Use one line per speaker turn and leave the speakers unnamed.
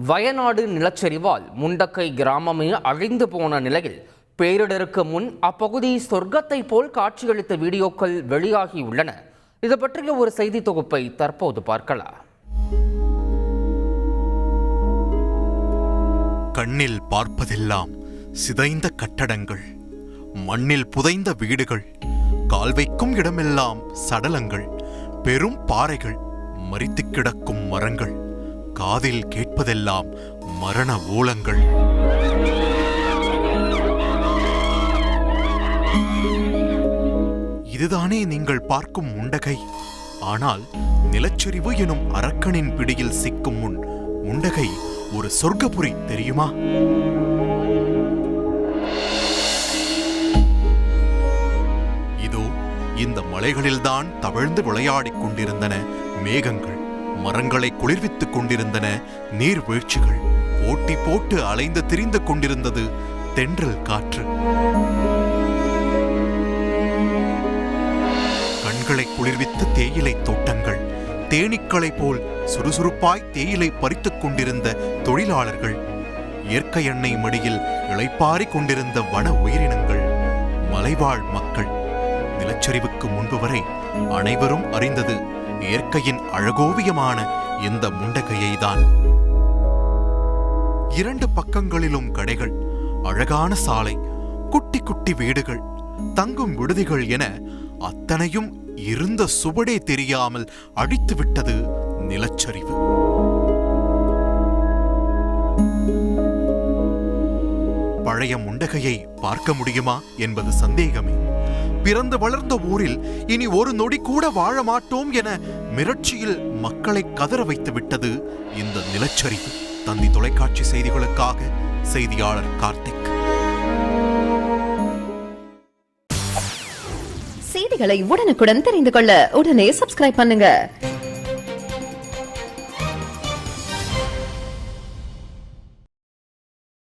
வயநாடு நிலச்சரிவால் முண்டக்கை கிராமமே அழிந்து போன நிலையில் பேரிடருக்கு முன் அப்பகுதி சொர்க்கத்தை போல் காட்சியளித்த வீடியோக்கள் வெளியாகியுள்ளன. இது பற்றிய ஒரு செய்தி தொகுப்பை தற்போது பார்க்கலாம்.
கண்ணில் பார்ப்பதெல்லாம் சிதைந்த கட்டடங்கள், மண்ணில் புதைந்த வீடுகள், கால் வைக்கும் இடமெல்லாம் சடலங்கள், பெரும் பாறைகள், மரித்து கிடக்கும் மரங்கள், காதில் கேட்பதெல்லாம் மரண ஓலங்கள். இதுதானே நீங்கள் பார்க்கும் முண்டகை. ஆனால் நிலச்சரிவு எனும் அரக்கனின் பிடியில் சிக்கும் முன் முண்டகை ஒரு சொர்க்கபுரி தெரியுமா? இதோ இந்த மலைகளில்தான் தவழ்ந்து விளையாடிக் கொண்டிருந்தன மேகங்கள், மரங்களை குளிர்வித்துக் கொண்டிருந்தன நீர்வீழ்ச்சிகள், போட்டி போட்டு அலைந்து திரிந்து கொண்டிருந்தது தென்றல் காற்று. கண்களை குளிர்வித்த தேயிலை தோட்டங்கள், தேனீக்களை போல் சுறுசுறுப்பாய் தேயிலை பறித்துக் கொண்டிருந்த தொழிலாளர்கள், இயற்கை எண்ணெய் மடியில் இளைப்பாறிக் கொண்டிருந்த வன உயிரினங்கள், மலைவாழ் மக்கள். நிலச்சரிவுக்கு முன்பு வரை அனைவரும் அறிந்தது இயற்கையின் அழகோவியமான இந்த முண்டகையை தான். இரண்டு பக்கங்களிலும் கடைகள், அழகான சாலை, குட்டி குட்டி வீடுகள், தங்கும் விடுதிகள் என அத்தனையும் இருந்த சுவடே தெரியாமல் அழித்துவிட்டது நிலச்சரிவு. பழைய முண்டகையை பார்க்க முடியுமா என்பது சந்தேகமே. பிறந்து வளர்ந்த ஊரில் இனி ஒரு நொடி கூட வாழ மாட்டோம் என மிரட்சியில் மக்களை கதற வைத்து விட்டது இந்த நிலச்சரிவு. தந்தி தொலைக்காட்சி செய்திகளுக்காக செய்தியாளர் கார்த்திக்.
செய்திகளை உடனுக்குடன் தெரிந்து கொள்ள உடனே சப்ஸ்கிரைப் பண்ணுங்க.